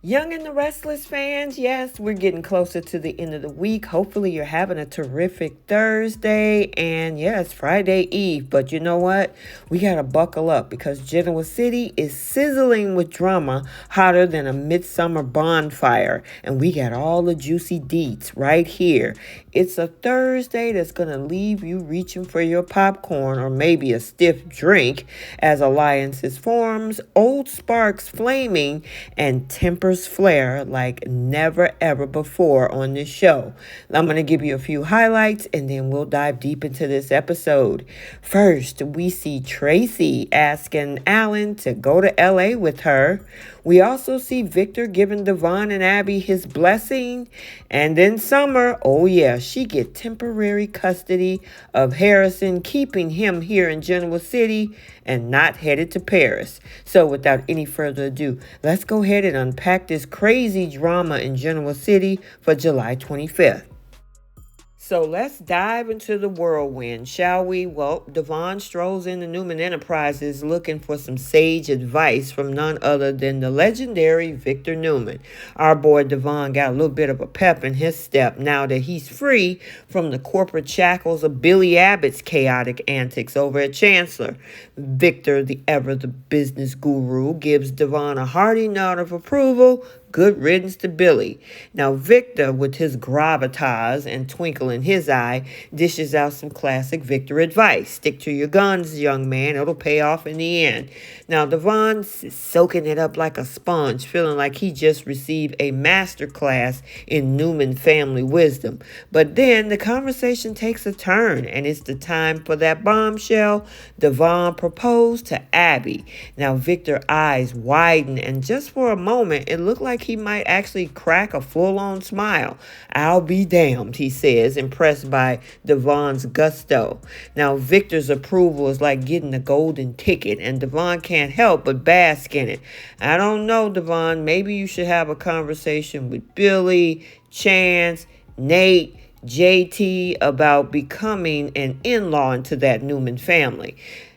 Young and the Restless fans, yes, we're getting closer to the end of the week. Hopefully, you're having a terrific Thursday. And yes, Friday Eve. But you know what? We got to buckle up because Genoa City is sizzling with drama hotter than a midsummer bonfire. And we got all the juicy deets right here. It's a Thursday that's going to leave you reaching for your popcorn or maybe a stiff drink as alliances forms, old sparks flaming, and tempers flare like never ever before on this show. I'm going to give you a few highlights and then we'll dive deep into this episode. First, we see Tracy asking Alan to go to LA with her. We also see Victor giving Devon and Abby his blessing. And then Summer, oh yeah, she get temporary custody of Harrison, keeping him here in Genoa City and not headed to Paris. So without any further ado, let's go ahead and unpack this crazy drama in Genoa City for July 25th. So let's dive into the whirlwind, shall we? Well, Devon strolls into Newman Enterprises looking for some sage advice from none other than the legendary Victor Newman. Our boy Devon got a little bit of a pep in his step now that he's free from the corporate shackles of Billy Abbott's chaotic antics over at Chancellor. Victor, the business guru, gives Devon a hearty nod of approval. Good riddance to Billy. Now, Victor, with his gravitas and twinkle in his eye, dishes out some classic Victor advice. Stick to your guns, young man. It'll pay off in the end. Now, Devon's soaking it up like a sponge, feeling like he just received a master class in Newman family wisdom. But then the conversation takes a turn, and it's the time for that bombshell. Devon proposed to Abby. Now, Victor's eyes widen, and just for a moment, it looked like he might actually crack a full-on smile. "I'll be damned," he says, impressed by Devon's gusto. Now, Victor's approval is like getting a golden ticket, and Devon can't help but bask in it. "I don't know, Devon. Maybe you should have a conversation with Billy, Chance, Nate, JT about becoming an in-law into that Newman family."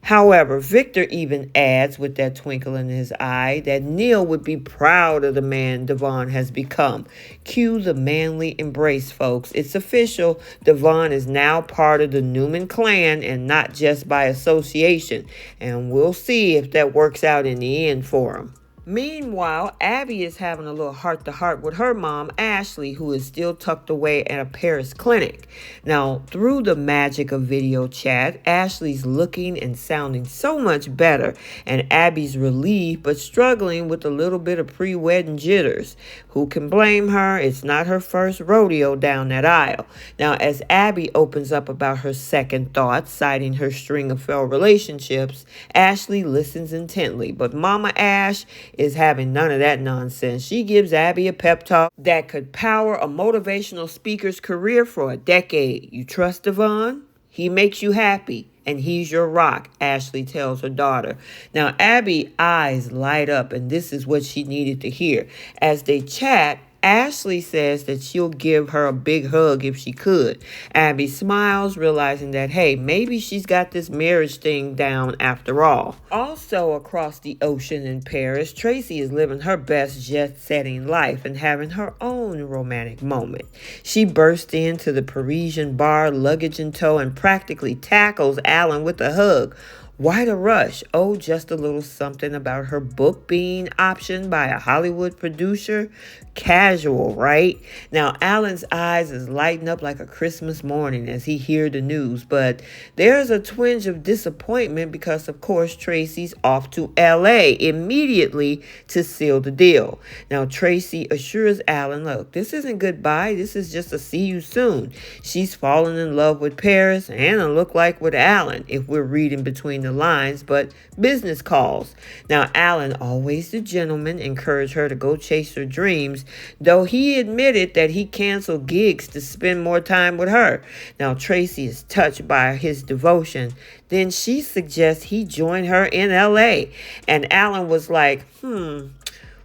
However, Victor even adds with that twinkle in his eye that Neil would be proud of the man Devon has become. Cue the manly embrace, folks. It's official. Devon is now part of the Newman clan and not just by association. And we'll see if that works out in the end for him. Meanwhile, Abby is having a little heart-to-heart with her mom, Ashley, who is still tucked away at a Paris clinic. Now, through the magic of video chat, Ashley's looking and sounding so much better, and Abby's relieved but struggling with a little bit of pre-wedding jitters. Who can blame her? It's not her first rodeo down that aisle. Now, as Abby opens up about her second thoughts, citing her string of failed relationships, Ashley listens intently, but Mama Ash is having none of that nonsense. She gives Abby a pep talk that could power a motivational speaker's career for a decade. "You trust Devon? He makes you happy, and he's your rock," Ashley tells her daughter. Now, Abby's eyes light up, and this is what she needed to hear. As they chat, Ashley says that she'll give her a big hug if she could. Abby smiles, realizing that, hey, maybe she's got this marriage thing down after all. Also across the ocean in Paris, Tracy is living her best jet-setting life and having her own romantic moment. She bursts into the Parisian bar, luggage in tow, and practically tackles Alan with a hug. Why the rush? Oh, just a little something about her book being optioned by a Hollywood producer. Casual, right? Now, Alan's eyes is lighting up like a Christmas morning as he hears the news, but there's a twinge of disappointment because, of course, Tracy's off to LA immediately to seal the deal. Now, Tracy assures Alan, look, this isn't goodbye. This is just a see you soon. She's fallen in love with Paris and it look like with Alan, if we're reading between the lines, but business calls. Now, Alan, always the gentleman, encouraged her to go chase her dreams, though he admitted that he canceled gigs to spend more time with her. Now, Tracy is touched by his devotion. Then she suggests he join her in LA. And Alan was like,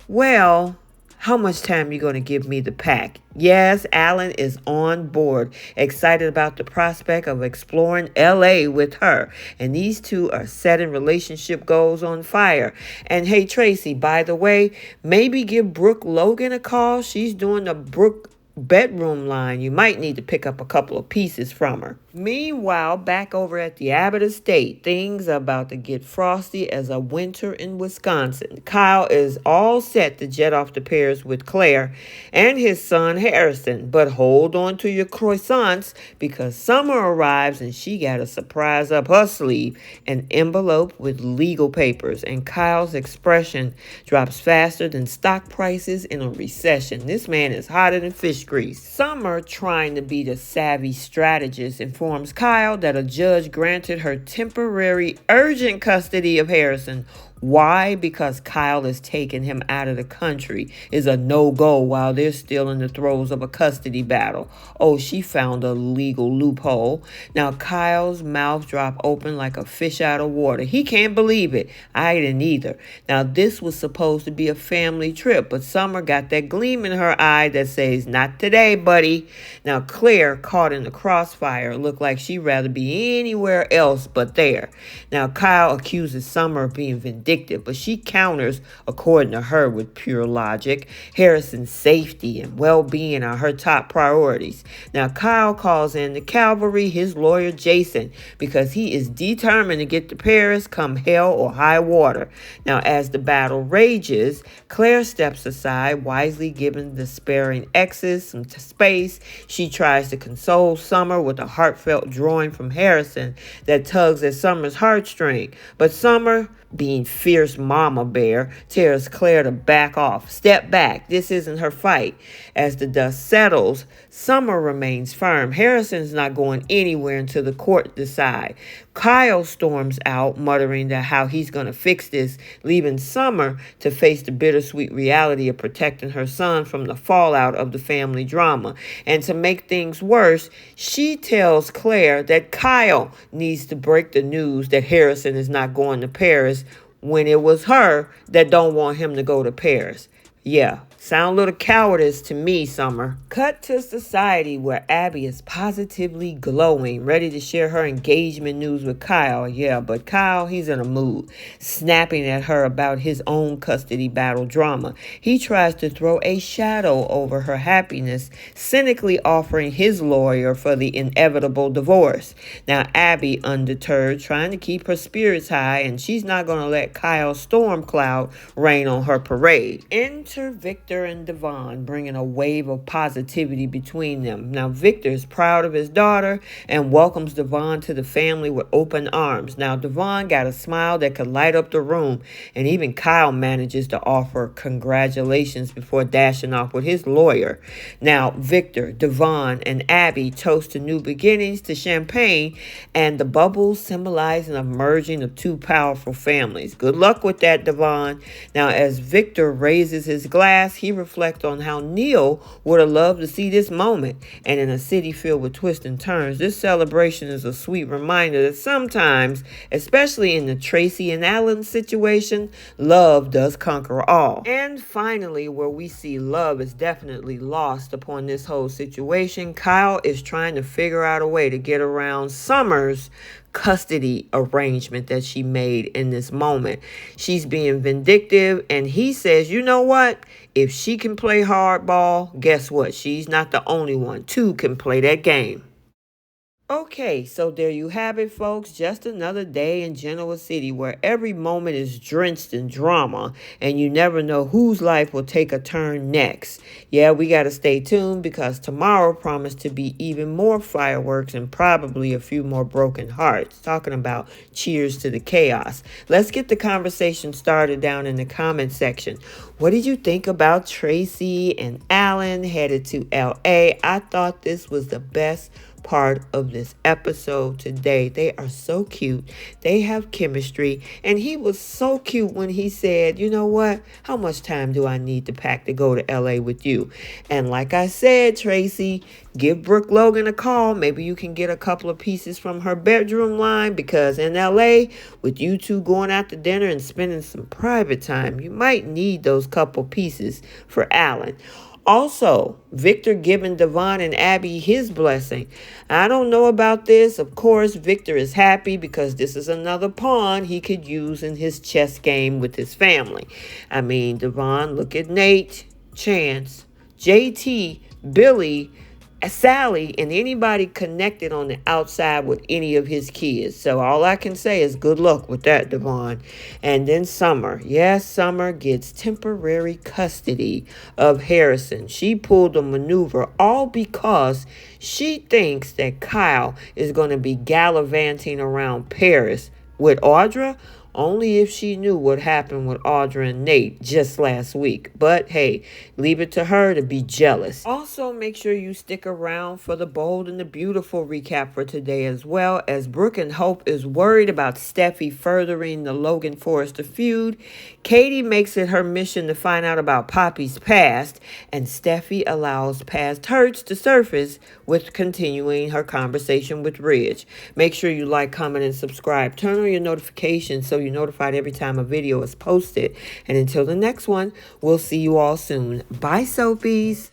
well, How much time you going to give me to pack? Yes, Alan is on board, excited about the prospect of exploring LA with her. And these two are setting relationship goals on fire. And hey, Tracy, by the way, maybe give Brooke Logan a call. She's doing the Brooke bedroom line. You might need to pick up a couple of pieces from her. Meanwhile, back over at the Abbott estate, things are about to get frosty as a winter in Wisconsin. Kyle is all set to jet off to Paris with Claire and his son Harrison. But hold on to your croissants because summer arrives and she got a surprise up her sleeve, an envelope with legal papers. And Kyle's expression drops faster than stock prices in a recession. This man is hotter than fish grease. Summer, trying to be the savvy strategist, informs Kyle that a judge granted her temporary urgent custody of Harrison. Why? Because Kyle is taking him out of the country is a no-go while they're still in the throes of a custody battle. Oh, she found a legal loophole. Now Kyle's mouth dropped open like a fish out of water. He can't believe it. I didn't either. Now this was supposed to be a family trip, but Summer got that gleam in her eye that says, not today, buddy. Now Claire, caught in the crossfire, looked like she'd rather be anywhere else but there. Now Kyle accuses Summer of being vindictive, but she counters, according to her, with pure logic. Harrison's safety and well-being are her top priorities. Now, Kyle calls in the cavalry, his lawyer Jason, because he is determined to get to Paris come hell or high water. Now, as the battle rages, Claire steps aside, wisely giving the sparing exes some space. She tries to console Summer with a heartfelt drawing from Harrison that tugs at Summer's heartstring. But Summer, being fierce mama bear, tells Claire to back off. Step back. This isn't her fight. As the dust settles, Summer remains firm. Harrison's not going anywhere until the court decide. Kyle storms out, muttering that how he's going to fix this, leaving Summer to face the bittersweet reality of protecting her son from the fallout of the family drama. And to make things worse, she tells Claire that Kyle needs to break the news that Harrison is not going to Paris when it was her that don't want him to go to Paris. Yeah, sound a little cowardice to me, Summer. Cut to society where Abby is positively glowing, ready to share her engagement news with Kyle. Yeah, but Kyle, he's in a mood, snapping at her about his own custody battle drama. He tries to throw a shadow over her happiness, cynically offering his lawyer for the inevitable divorce. Now, Abby, undeterred, trying to keep her spirits high, and she's not going to let Kyle's storm cloud rain on her parade. Enter Victor and Devon, bringing a wave of positivity between them. Now, Victor is proud of his daughter and welcomes Devon to the family with open arms. Now, Devon got a smile that could light up the room, and even Kyle manages to offer congratulations before dashing off with his lawyer. Now, Victor, Devon, and Abby toast to new beginnings to champagne and the bubbles symbolizing a merging of two powerful families. Good luck with that, Devon. Now, as Victor raises his glass, he reflects on how Neil would have loved to see this moment. And in a city filled with twists and turns, this celebration is a sweet reminder that sometimes, especially in the Tracy and Alan situation, love does conquer all. And finally, where we see love is definitely lost upon this whole situation, Kyle is trying to figure out a way to get around Summer's custody arrangement that she made in this moment. She's being vindictive, and he says, you know what? If she can play hardball, guess what? She's not the only one. Two can play that game. Okay, so there you have it, folks. Just another day in Genoa City where every moment is drenched in drama and you never know whose life will take a turn next. Yeah, we got to stay tuned because tomorrow promised to be even more fireworks and probably a few more broken hearts. Talking about cheers to the chaos. Let's get the conversation started down in the comment section. What did you think about Tracy and Alan headed to LA? I thought this was the best part of this episode today. They are so cute. They have chemistry. And he was so cute when he said, you know what? How much time do I need to pack to go to LA with you? And like I said, Tracy, give Brooke Logan a call. Maybe you can get a couple of pieces from her bedroom line, because in LA, with you two going out to dinner and spending some private time, you might need those couple pieces for Alan. Also, Victor giving Devon and Abby his blessing. I don't know about this. Of course, Victor is happy because this is another pawn he could use in his chess game with his family. I mean, Devon, look at Nate, Chance, JT, Billy, Sally, and anybody connected on the outside with any of his kids. So all I can say is good luck with that, Devon. And then Summer. Yes, Summer gets temporary custody of Harrison. She pulled a maneuver all because she thinks that Kyle is going to be gallivanting around Paris with Audra. Only if she knew what happened with Audra and Nate just last week. But hey, leave it to her to be jealous. Also, make sure you stick around for the Bold and the Beautiful recap for today, as well as Brooke and Hope is worried about Steffi furthering the Logan Forrester feud. Katie makes it her mission to find out about Poppy's past, and Steffi allows past hurts to surface with continuing her conversation with Ridge. Make sure you like, comment, and subscribe. Turn on your notifications so you're notified every time a video is posted. And until the next one, we'll see you all soon. Bye, Soapies.